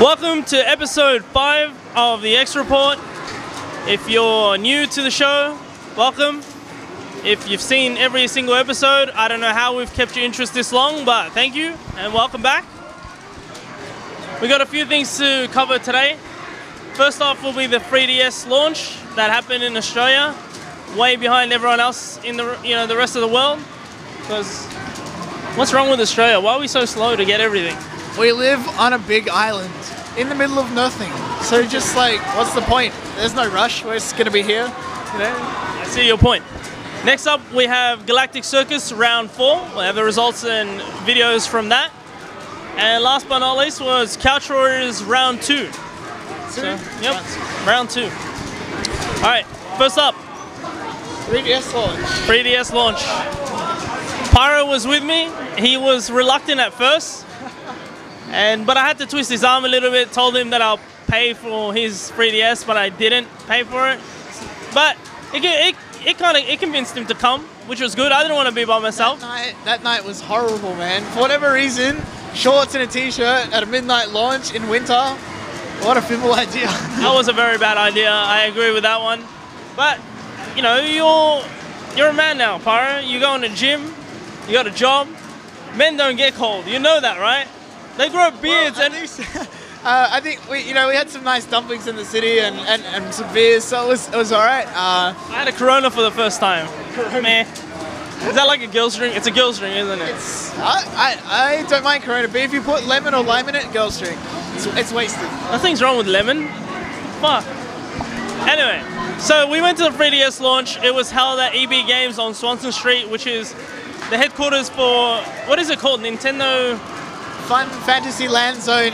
Welcome to episode 5 of the X Report. If you're new to the show, welcome. If you've seen every single episode, I don't know how we've kept your interest this long, but thank you and welcome back. We got a few things to cover today. First off will be the 3DS launch that happened in Australia, way behind everyone else in the rest of the world. Because what's wrong with Australia? Why are we so slow to get everything? We live on a big island in the middle of nothing. So just like, what's the point? There's no rush. We're just going to be here. You know? I see your point. Next up, we have Galactic Circus round 4. We'll have the results and videos from that. And last but not least was Couchwarriors round 2. Yep, round 2. All right, first up. 3DS launch. 3DS launch. Pyro was with me. He was reluctant at first. But I had to twist his arm a little bit, told him that I'll pay for his 3DS, but I didn't pay for it. But it convinced him to come, which was good. I didn't want to be by myself. That night was horrible, man. For whatever reason, shorts and a t-shirt at a midnight launch in winter. What a fizzle idea. That was a very bad idea. I agree with that one. But, you know, you're a man now, Pyro. You go in the gym, you got a job. Men don't get cold. You know that, right? They grow beards. Well, at least, I think we had some nice dumplings in the city and some beers, so it was all right. I had a Corona for the first time. Meh. Is that like a girl's drink? It's a girl's drink, isn't it? I don't mind Corona, but if you put lemon or lime in it, girl's drink. It's wasted. Nothing's wrong with lemon. Fuck. Anyway, so we went to the 3DS launch. It was held at EBGames on Swanson Street, which is the headquarters for, what is it called? Nintendo Fun Fantasy Land Zone,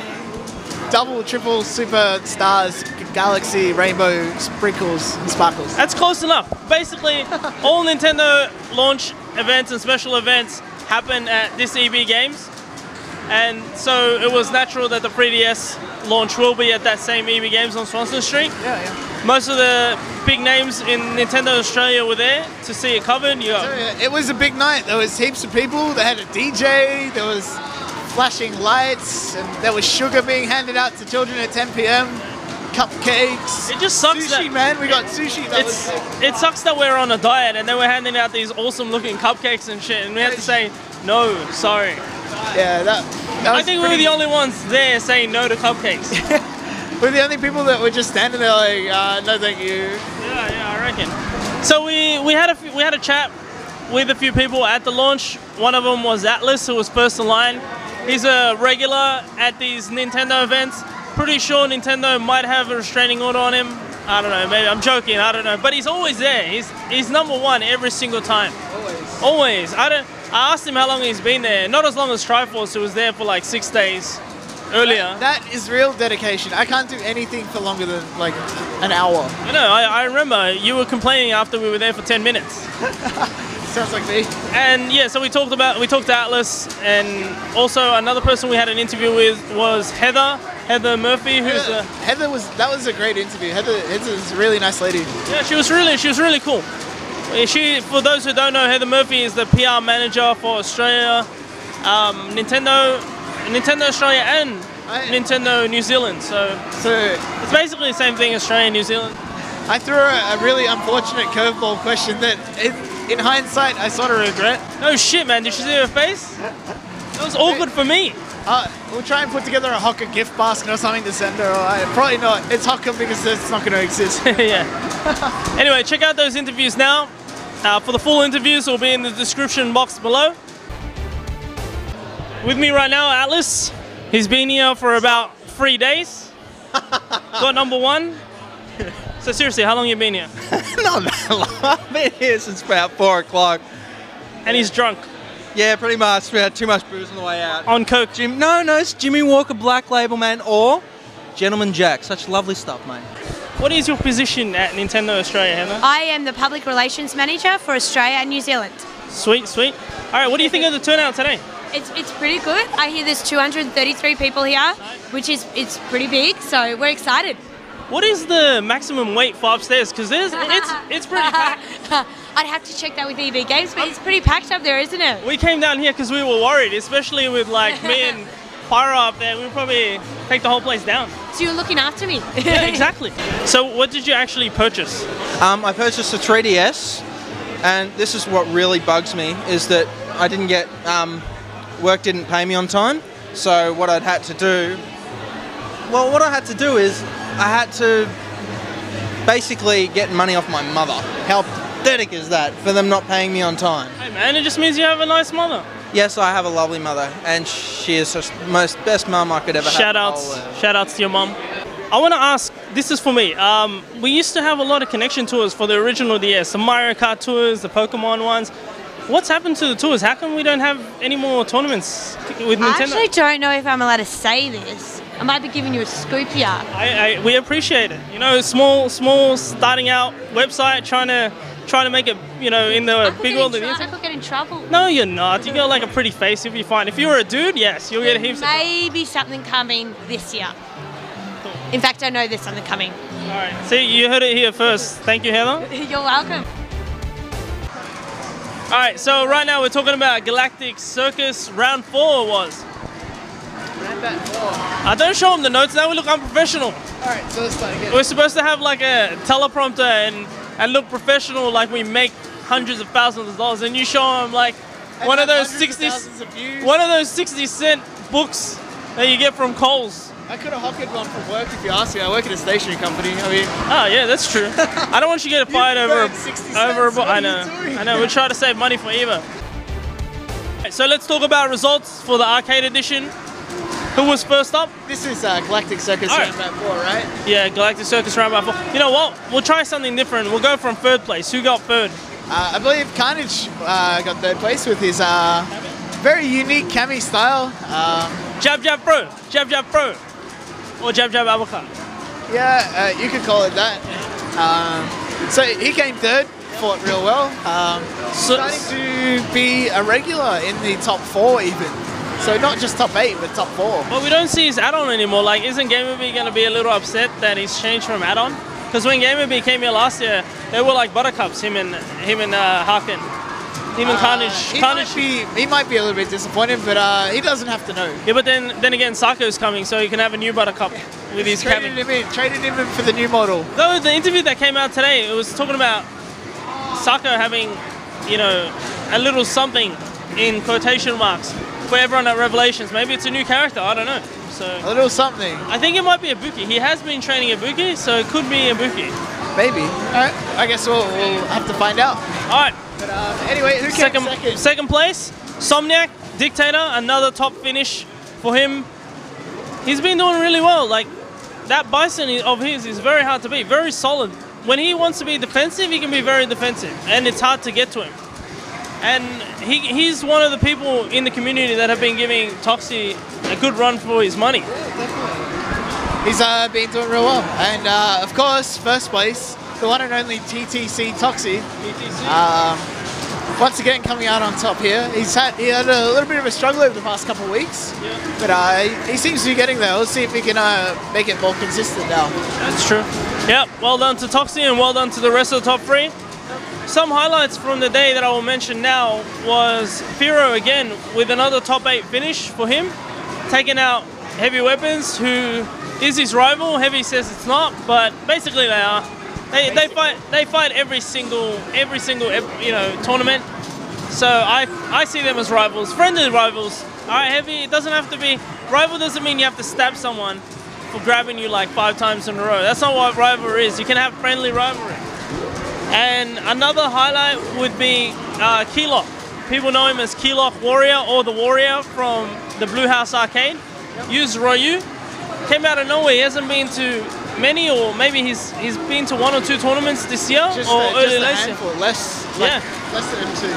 double, triple, super stars, galaxy, rainbow, sprinkles, and sparkles. That's close enough. Basically, all Nintendo launch events and special events happen at this EBGames. And so it was natural that the 3DS launch will be at that same EBGames on Swanson Street. Yeah. Most of the big names in Nintendo Australia were there to see it covered. It was a big night. There was heaps of people. They had a DJ. There was flashing lights, and there was sugar being handed out to children at 10 p.m. Cupcakes. It just sucks. Sushi, man. We got sushi. It sucks that we're on a diet and then we're handing out these awesome looking cupcakes and shit, and we have to say no, sorry. Yeah, that I think we were the only ones there saying no to cupcakes. We're the only people that were just standing there like, no, thank you. Yeah, I reckon. So we had a chat with a few people at the launch. One of them was Atlas, who was first in line. He's a regular at these Nintendo events. Pretty sure Nintendo might have a restraining order on him. I don't know, maybe I'm joking, I don't know. But he's always there. He's number one every single time. Always. I asked him how long he's been there. Not as long as Triforce, who was there for like 6 days earlier. That is real dedication. I can't do anything for longer than like an hour. I know, I remember you were complaining after we were there for 10 minutes. Sounds like me. And yeah, so we talked to Atlas, and also another person we had an interview with was Heather Murphy, who's that was a great interview. Heather's a really nice lady. Yeah, she was really cool. For those who don't know, Heather Murphy is the PR manager for Australia, Nintendo Australia and Nintendo New Zealand. So it's basically the same thing, Australia and New Zealand. I threw her a really unfortunate curveball question that, in hindsight, I sort of regret. Oh shit, man! Did you see her face? That was awkward for me. We'll try and put together a Hocker gift basket or something to send her. Probably not. It's Hocker because it's not going to exist. Yeah. Anyway, check out those interviews now. For the full interviews, will be in the description box below. With me right now, Atlas. He's been here for about 3 days. Got number 1. So seriously, how long have you been here? Not that long. I've been here since about 4 o'clock. And he's drunk. Yeah, pretty much. We had too much booze on the way out. On coke? No, it's Jimmy Walker Black Label, man, or Gentleman Jack. Such lovely stuff, mate. What is your position at Nintendo Australia, Heather? I am the Public Relations Manager for Australia and New Zealand. Sweet. All right, what do you think of the turnout today? It's pretty good. I hear there's 233 people here, which is pretty big, so we're excited. What is the maximum weight for upstairs? Because it's pretty packed. I'd have to check that with EBGames, but it's pretty packed up there, isn't it? We came down here because we were worried, especially with like me and Pyro up there, we'll probably take the whole place down. So you're looking after me. Yeah, exactly. So what did you actually purchase? I purchased a 3DS, and this is what really bugs me, is that I didn't get, work didn't pay me on time. So what I had to do is I had to basically get money off my mother. How pathetic is that for them not paying me on time? Hey man, it just means you have a nice mother. Yes, I have a lovely mother, and she is the best mum I could ever have. Shout outs to your mum. I want to ask, this is for me. We used to have a lot of connection tours for the original DS, the Mario Kart tours, the Pokemon ones. What's happened to the tours? How come we don't have any more tournaments with Nintendo? I actually don't know if I'm allowed to say this. I might be giving you a scoop here. We appreciate it. You know, small starting out website, trying to make it, you know, in the big world of the internet. I could get in trouble. No, you're not. You got like a pretty face, you'll be fine. If you were a dude, yes, you'll get heaps. Maybe something coming this year. In fact, I know there's something coming. All right. See, you heard it here first. Thank you, Heather. You're welcome. All right, so right now we're talking about Galactic Circus round 4 was. Round 4. Don't show them the notes now, we look unprofessional. All right, so let's start again. We're supposed to have like a teleprompter and look professional, like we make hundreds of thousands of dollars, and you show them like one of those 60-cent books that you get from Kohl's. I could have hocketed one from work if you asked me. I work at a stationery company. I mean, oh yeah, that's true. I don't want you to get fired over a book. I know. We try to save money for Eva. Right, so let's talk about results for the arcade edition. Who was first up? This is Galactic Circus round 4, right? Yeah, Galactic Circus round 4. You know what? We'll try something different. We'll go from third place. Who got third? I believe Carnage got third place with his very unique cami style. Jab Jab Pro. Jab Jab Pro. Or Jab Jab Uppercut. Yeah, you could call it that. So he came third, fought real well. Starting to be a regular in the top 4 even. So not just top 8, but top 4. But we don't see his add-on anymore. Like, isn't GamerB going to be a little upset that he's changed from add-on? Because when GamerB came here last year, they were like buttercups, him and Harkin. Even Carnage. He might be a little bit disappointed, but he doesn't have to know. Yeah, but then again, Sarko's coming, so he can have a new buttercup with his cabin. Traded him in for the new model. Though the interview that came out today, it was talking about Sarko having, you know, a little something in quotation marks for everyone at Revelations. Maybe it's a new character, I don't know. So a little something. I think it might be Ibuki. He has been training Ibuki, so it could be Ibuki. Maybe. All right. I guess we'll have to find out. All right. But anyway, who came second? Second place, Somniac, Dictator, another top finish for him. He's been doing really well. Like, that Bison of his is very hard to beat, very solid. When he wants to be defensive, he can be very defensive, and it's hard to get to him. And he's one of the people in the community that have been giving Toxie a good run for his money. Yeah, definitely. He's been doing real well. And of course, first place, the one and only TTC Toxie. Once again coming out on top here. He had a little bit of a struggle over the past couple of weeks, but he seems to be getting there. Let's see if he can make it more consistent now. That's true. Yeah, well done to Toxie and well done to the rest of the top 3. Some highlights from the day that I will mention now was Phero again with another top 8 finish for him, taking out HeavyWeapons, who is his rival. Heavy says it's not, but basically they are. They fight every single tournament. So I see them as rivals, friendly rivals. All right, Heavy. It doesn't have to be rival. Doesn't mean you have to stab someone for grabbing you like 5 times in a row. That's not what rivalry is. You can have friendly rivalry. And another highlight would be Keylok. People know him as Keylok Warrior or the Warrior from the Blue House Arcade. Used Ryu. Came out of nowhere. He hasn't been to many, or maybe he's been to 1 or 2 tournaments this year, just or early a last year. handful, less than 2.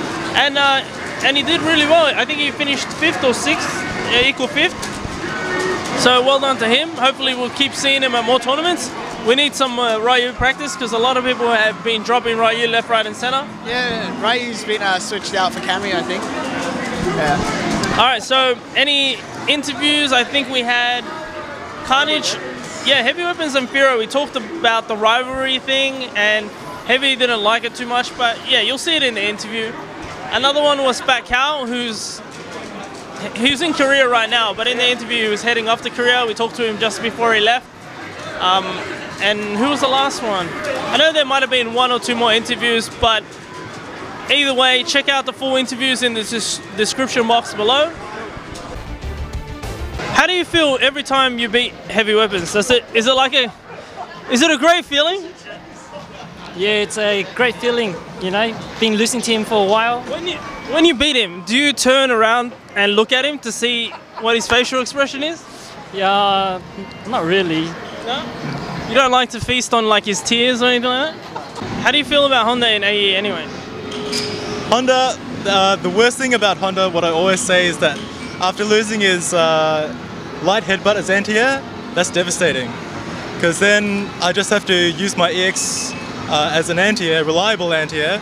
And he did really well. I think he finished 5th or 6th, equal 5th. So well done to him. Hopefully we'll keep seeing him at more tournaments. We need some Ryu practice because a lot of people have been dropping Ryu left, right, and center. Yeah, Ryu's been switched out for Kami, I think. Yeah. All right. So any interviews? I think we had Carnage. Yeah, HeavyWeapons and Phero, we talked about the rivalry thing, and Heavy didn't like it too much, but yeah, you'll see it in the interview. Another one was Phatkau, who's he's in Korea right now, but in the interview he was heading off to Korea. We talked to him just before he left. And who was the last one? I know there might have been 1 or 2 more interviews, but either way, check out the full interviews in the description box below. How do you feel every time you beat HeavyWeapons? Is it a great feeling? Yeah, it's a great feeling, you know, been listening to him for a while. When you beat him, do you turn around and look at him to see what his facial expression is? Yeah, not really. No? You don't like to feast on like his tears or anything like that? How do you feel about Honda in AE anyway? Honda, the worst thing about Honda, what I always say is that after losing his light headbutt as anti-air, that's devastating. Because then I just have to use my EX as an anti-air, reliable anti-air,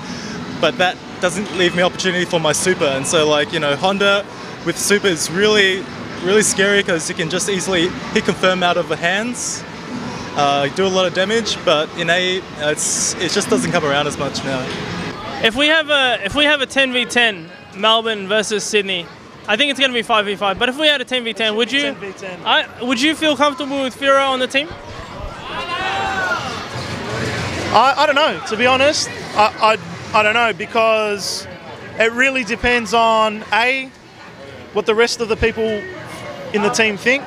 but that doesn't leave me opportunity for my super. And so, like, you know, Honda with super is really, really scary because you can just easily hit confirm out of the hands, do a lot of damage, but in AE, it just doesn't come around as much now. If we have a 10v10, Melbourne versus Sydney, I think it's going to be 5v5. But if we had a 10v10, would you feel comfortable with Phero on the team? I don't know, to be honest. I don't know, because it really depends on what the rest of the people in the team think,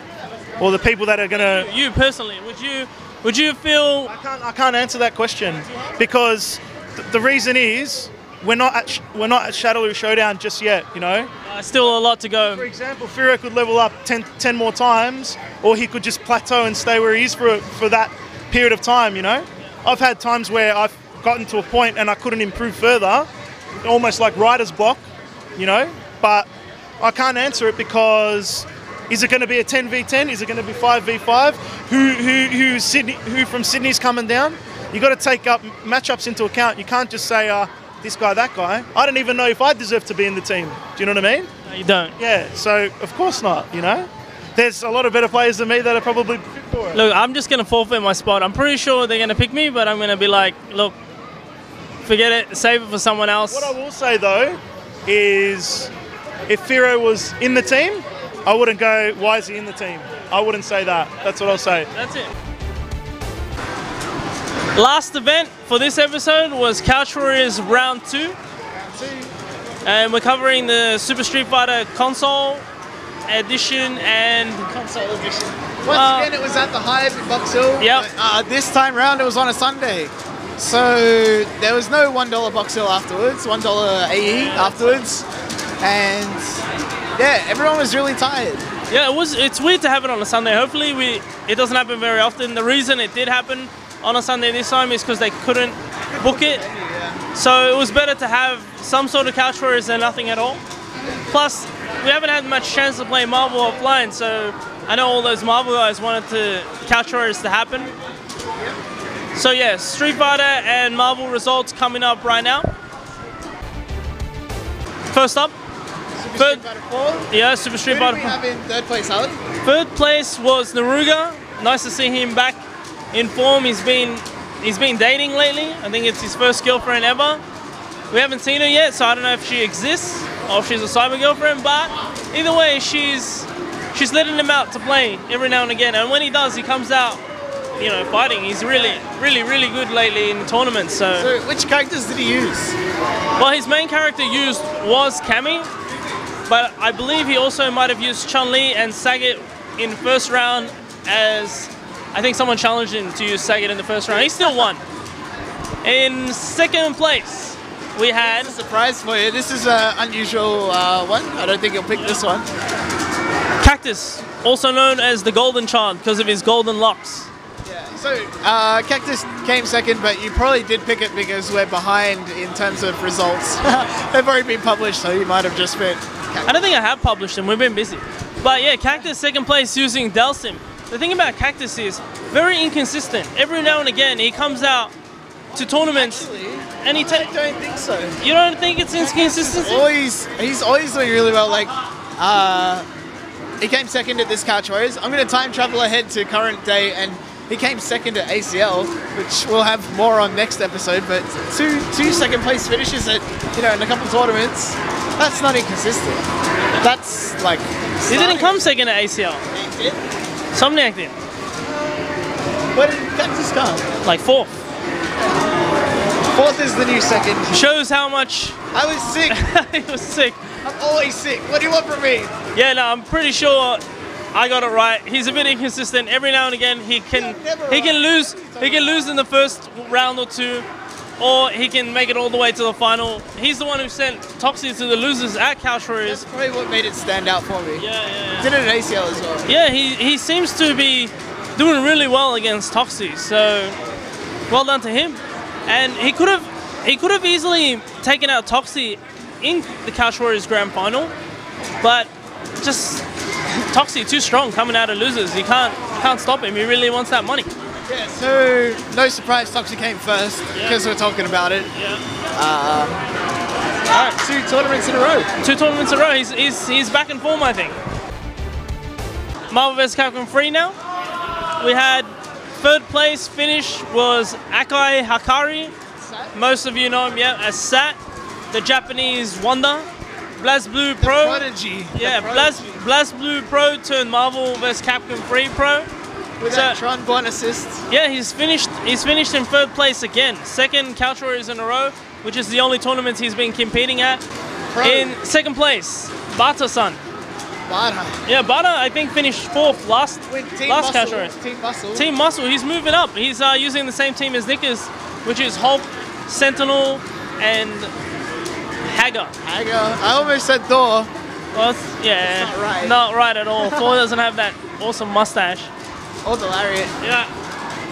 or the people that are gonna. You personally, would you feel? I can't answer that question because the reason is we're not at Shadaloo Showdown just yet. You know, still a lot to go. For example, Phero could level up 10 more times, or he could just plateau and stay where he is for that period of time. You know. I've had times where I've gotten to a point and I couldn't improve further, almost like writer's block, you know, but I can't answer it because is it going to be a 10v10? Is it going to be 5v5? Who from Sydney's coming down? You got to take up matchups into account. You can't just say, this guy, that guy. I don't even know if I deserve to be in the team. Do you know what I mean? No, you don't. Yeah, so of course not, you know. There's a lot of better players than me that are probably fit for it. Look, I'm just going to forfeit my spot. I'm pretty sure they're going to pick me, but I'm going to be like, look, forget it, save it for someone else. What I will say, though, is if Phero was in the team, I wouldn't go, why is he in the team? I wouldn't say that. That's what I'll say. That's it. Last event for this episode was Couchwarriors Round 2. And we're covering the Super Street Fighter console edition and console edition. Once again, it was at the Hive in Box Hill. Yep. This time round, it was on a Sunday, so there was no $1 Box Hill afterwards, $1 AE afterwards, and yeah, everyone was really tired. Yeah, it's weird to have it on a Sunday. Hopefully, it doesn't happen very often. The reason it did happen on a Sunday this time is because they couldn't book it, so it was better to have some sort of Couchwarriors than nothing at all. Plus, we haven't had much chance to play Marvel offline, so I know all those Marvel guys wanted Couchwarriors to happen. So yeah, Street Fighter and Marvel results coming up right now. First up, Super Street Fighter 4. Yeah, Super Street Fighter 4. Who did we have in third place, Alan? Third place was Naruga. Nice to see him back in form. He's been dating lately. I think it's his first girlfriend ever. We haven't seen her yet, so I don't know if she exists or if she's a cyber girlfriend, but either way, she's letting him out to play every now and again. And when he does, he comes out, you know, fighting. He's really good lately in tournaments. So which characters did he use? Well, his main character used was Cammy, but I believe he also might have used Chun-Li and Sagat in the first round, as I think someone challenged him to use Sagat in the first round. He still won. In second place, we had... a surprise for you. This is an unusual one. I don't think you'll pick this one. Cactus, also known as the Golden Child because of his golden locks. Yeah, so Cactus came second, but you probably did pick it because we're behind in terms of results. They've already been published, so you might have just picked Cactus. I don't think I have published them. We've been busy. But yeah, Cactus second place using Delsim. The thing about Cactus is very inconsistent. Every now and again, he comes out to tournaments. Actually, and he I don't think so. You don't think it's inconsistent? He's always doing really well. Like, he came second at this Couchwarriors. I'm going to time travel ahead to current day, and he came second at ACL, which we'll have more on next episode. But two second place finishes at in a couple of tournaments. That's not inconsistent. That's like... He didn't come second at ACL. He did? Somniac did. Where did Cactus come? Like 4th. 4th is the new second. Shows how much... I was sick. He was sick. I'm always sick. What do you want from me? Yeah, no, I'm pretty sure I got it right. He's a bit inconsistent. Every now and again, he can lose. He can lose in the first round or two, or he can make it all the way to the final. He's the one who sent Toxie to the losers at Couchwarriors. That's probably what made it stand out for me. Yeah. Did it at ACL as well. Yeah, he seems to be doing really well against Toxie. So well done to him. And he could have easily taken out Toxie in the Couchwarriors Grand Final, but just Toxie too strong coming out of losers. You can't stop him. He really wants that money. Yeah, so no surprise Toxie came first because we're talking about it. Yeah. Alright, 2 tournaments in a row. 2 tournaments in a row. He's back in form, I think. Marvel vs. Capcom 3 now. We had 3rd place finish was Akai Hakari. Most of you know him, as Sat, the Japanese wonder. BlazBlue Pro. Prodigy. Yeah, BlazBlue Pro turned Marvel vs. Capcom 3 Pro. With that Tron Bond assist. Yeah, he's finished in 3rd place again. 2nd Couchwarriors in a row, which is the only tournament he's been competing at. Pro. In 2nd place, Bata-san. Bata. Yeah, Bata I think finished 4th last Couchwarriors. Team Muscle. Team Muscle, he's moving up. He's using the same team as Nickers, which is Hulk, Sentinel, and Hagar. I almost said Thor. Well, yeah, not right. Not right at all. Thor doesn't have that awesome mustache. Or the Lariat. Yeah,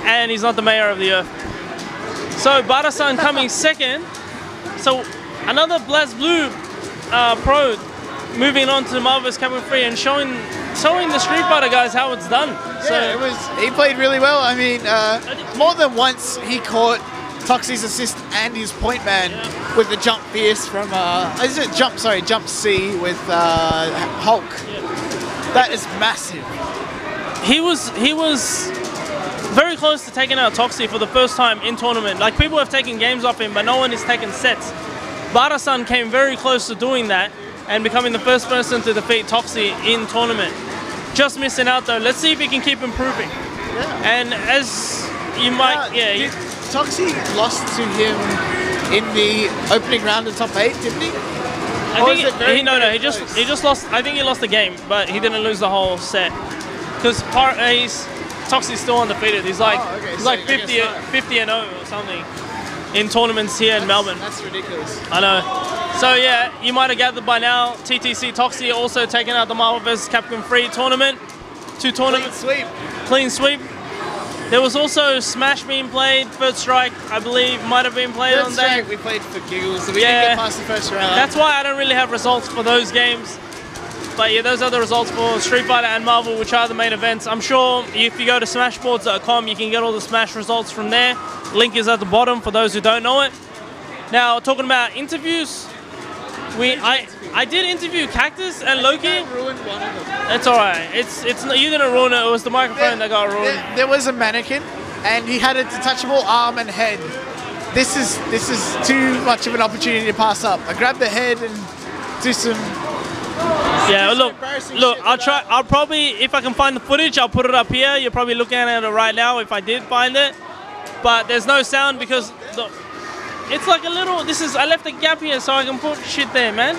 and he's not the mayor of the earth. So Bata-san coming 2nd. So another BlazBlue Pro moving on to Marvel vs. Capcom 3 and showing the Street Fighter guys how it's done. Yeah, he played really well. I mean, more than once he caught Toxie's assist and his point man with the jump fierce from jump C with Hulk. Yeah. That is massive. He was very close to taking out Toxie for the first time in tournament. Like, people have taken games off him, but no one has taken sets. Bata-san came very close to doing that and becoming the first person to defeat Toxie in tournament. Just missing out though. Let's see if he can keep improving. Yeah. And as you might, Toxie lost to him in the opening round of top 8, didn't he? I think he just lost. I think he lost the game, but he didn't lose the whole set because Toxie's still undefeated. He's like 50 and 0 or something in tournaments here in Melbourne. That's ridiculous. I know. So yeah, you might have gathered by now. TTC Toxie also taking out the Marvel vs. Capcom 3 tournament. 2 tournaments. Clean sweep. There was also Smash being played. Third Strike, I believe, might have been played on that. We played for giggles, so we didn't get past the first round. That's why I don't really have results for those games. But yeah, those are the results for Street Fighter and Marvel, which are the main events. I'm sure if you go to smashboards.com, you can get all the Smash results from there. Link is at the bottom for those who don't know it. Now, talking about interviews, I did interview Cactus and Loki. Ruined one of them. It's alright. You didn't ruin it. It was the microphone that got ruined. There was a mannequin, and he had a detachable arm and head. This is too much of an opportunity to pass up. I grabbed the head and do some. Yeah, look. I'll probably, if I can find the footage, I'll put it up here. You're probably looking at it right now if I did find it. But there's no sound because it's like a little. I left a gap here so I can put shit there, man.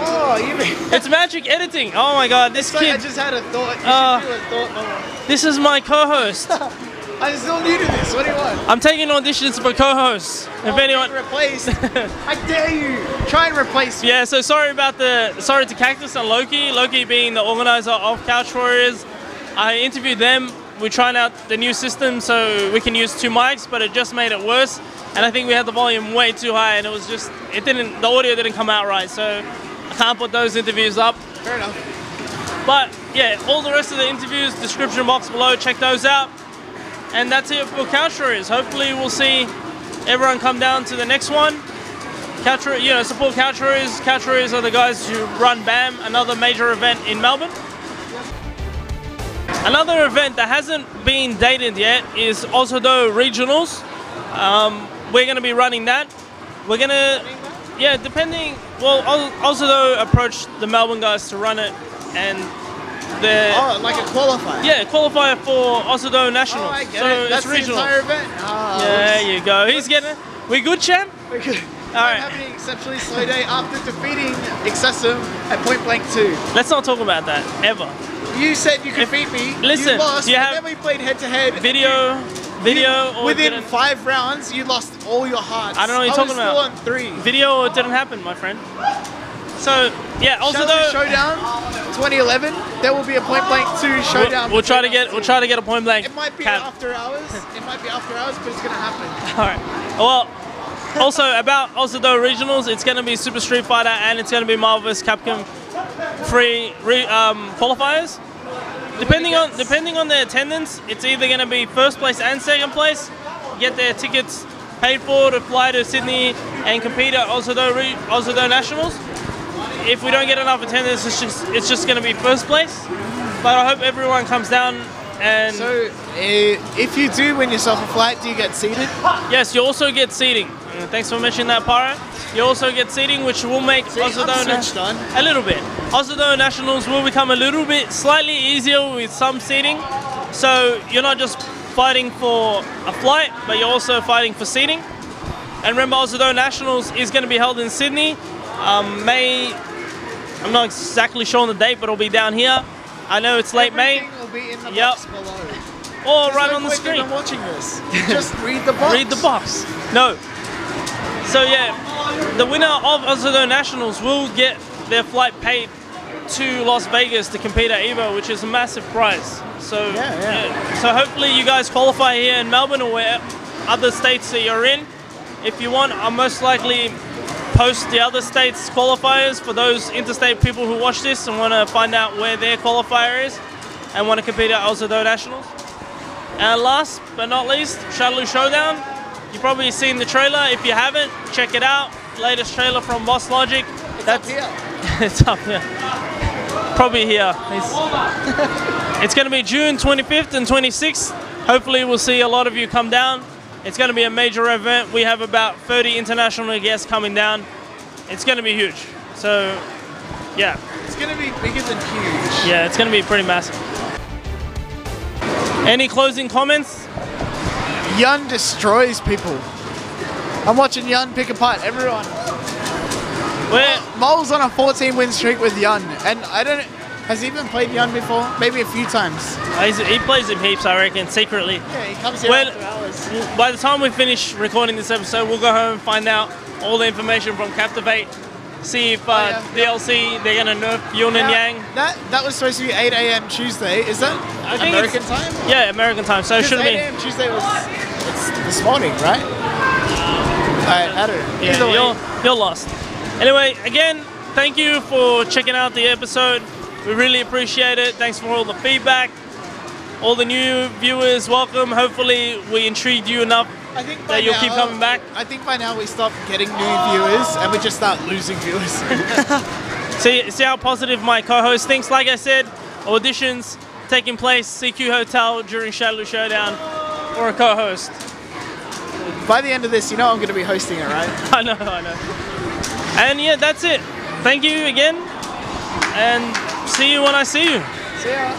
Oh, you mean? It's magic editing. Oh my god, this kid. I just had a thought. You should do a thought moment. This is my co-host. I'm still new to this. What do you want? I'm taking auditions for co-hosts. If anyone replaced, I dare you. Try and replace me. Yeah. So sorry to Cactus and Loki. Loki being the organizer of Couchwarriors. I interviewed them. We're trying out the new system so we can use 2 mics, but it just made it worse. And I think we had the volume way too high, and the audio didn't come out right. So I can't put those interviews up. Fair enough. But yeah, all the rest of the interviews, description box below, check those out. And that's it for Couchwarriors. Hopefully we'll see everyone come down to the next one. Support Couchwarriors. Couchwarriors are the guys who run BAM, another major event in Melbourne. Another event that hasn't been dated yet is Osado Regionals. We're going to be running that. Yeah, depending. Well, also though, approached the Melbourne guys to run it, and the like a qualifier. yeah, qualifier for Osado Nationals. Oh, I get so it. That's it's regional. the entire event. There you go. He's getting it. We good, champ? We're good. All right. I'm having an exceptionally slow day after defeating Excessive at Point Blank 2. Let's not talk about that ever. You said you could beat me. Listen, you lost. do you and have then we played head to head. Video, or within didn't- 5 rounds, you lost all your hearts. I don't know what you're talking I about. was still on 3. Video or it didn't happen, my friend. So yeah, also Shadow though, Showdown 2011. There will be a Point Blank 2 showdown. we'll try to get a point blank. It might be cap. after hours. It might be after hours, but it's gonna happen. All right. Well, also about Osado Regionals, it's going to be Super Street Fighter and it's going to be Marvel vs. Capcom free qualifiers. Depending on the attendance, it's either going to be first place and second place. Get their tickets paid for to fly to Sydney and compete at Osado Nationals. If we don't get enough attendance, it's just going to be first place. But I hope everyone comes down. And so, if you do win yourself a flight, do you get seated? Yes, you also get seating. Thanks for mentioning that, Pyro. You also get seating, which will make Osado a little bit. Osado Nationals will become a little bit slightly easier with some seating. So you're not just fighting for a flight, but you're also fighting for seating. And remember, Osado Nationals is going to be held in Sydney. May, I'm not exactly sure on the date, but it'll be down here. I know it's late May. Will be in the box below. Or There's right no on the point screen. in watching this. Just read the box. Read the box. No. So yeah, the winner of Osado Nationals will get their flight paid to Las Vegas to compete at EVO, which is a massive prize. So yeah. So hopefully you guys qualify here in Melbourne or where other states that you're in. If you want, I'll most likely post the other states' qualifiers for those interstate people who watch this and want to find out where their qualifier is and want to compete at Osado Nationals. And last but not least, Shuttle Showdown. You've probably seen the trailer. If you haven't, check it out. Latest trailer from Boss Logic. That's here. It's up here. Probably here. It's going to be June 25th and 26th. Hopefully we'll see a lot of you come down. It's going to be a major event. We have about 30 international guests coming down. It's going to be huge. So, yeah. It's going to be bigger than huge. Yeah, it's going to be pretty massive. Any closing comments? Yun destroys people. I'm watching Yun pick apart everyone. Mole's on a 14-win streak with Yun, and I don't. Has he even played Yun before? Maybe a few times. He plays him heaps, I reckon, secretly. Yeah, he comes here after hours. By the time we finish recording this episode, we'll go home and find out all the information from Captivate. See if DLC, they're going to nerf Yun and Yang. That was supposed to be 8 a.m. Tuesday. Is that American time? Yeah, American time. So it should be. 8 a.m. Tuesday it's this morning, right? I don't know. Yeah, you're lost. Anyway, again, thank you for checking out the episode. We really appreciate it. Thanks for all the feedback. All the new viewers, welcome. Hopefully we intrigued you enough that you'll keep coming back. I think by now we stop getting new viewers and we just start losing viewers. See how positive my co-host thinks. Like I said, auditions taking place, CQ Hotel during Shadow Showdown for a co-host. By the end of this, you know I'm going to be hosting it, right? I know. And yeah, that's it. Thank you again. And see you when I see you. See ya.